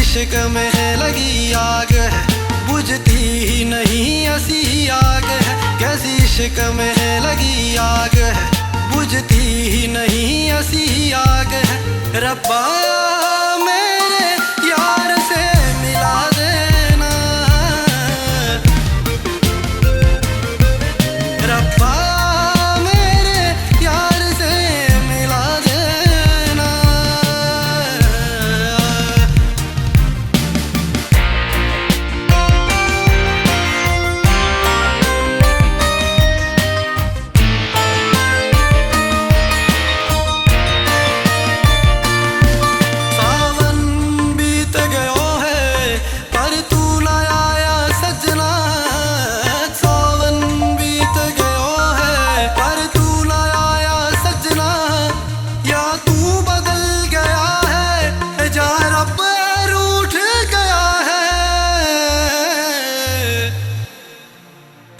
इश्क में लगी आग है, बुझती ही नहीं ऐसी आग है। कैसी इश्क में लगी आग है, बुझती ही नहीं ऐसी आग है। रब्बा मेरे यार से मिला देना, रब्बा मेरे यार से मिला देना।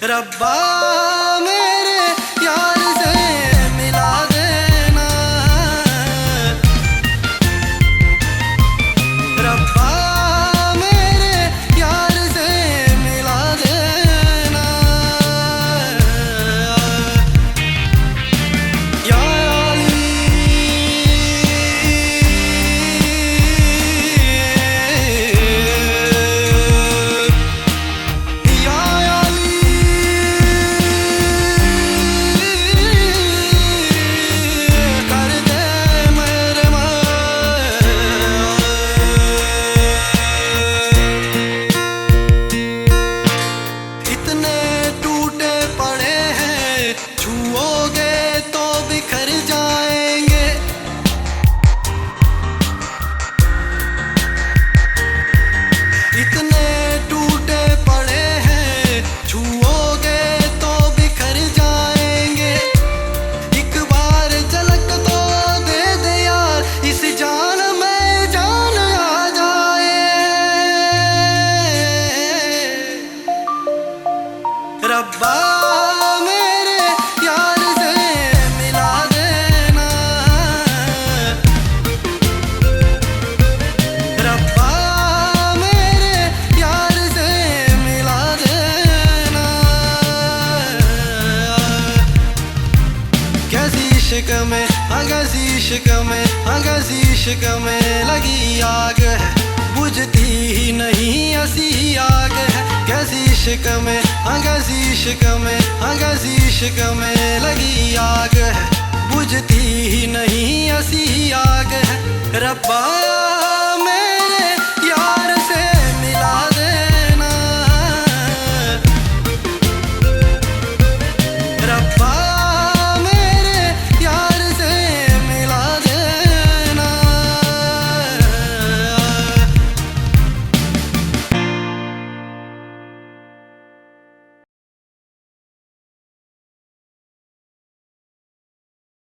रब्बा मेरे यार से मिला देना, रब्बा मेरे यार से मिला देना। या अली रब्बा मेरे यार से मिला देना, रब्बा मेरे यार से मिला देना। कैसी इश्क में कैसी इश्क में कैसी इश्क में लगी आग है, बुझती ही नहीं ऐसी आग है। कैसी इश्क में कैसी इश्क में कैसी इश्क में लगी आग है, बुझती ही नहीं ऐसी आग है। रब्बा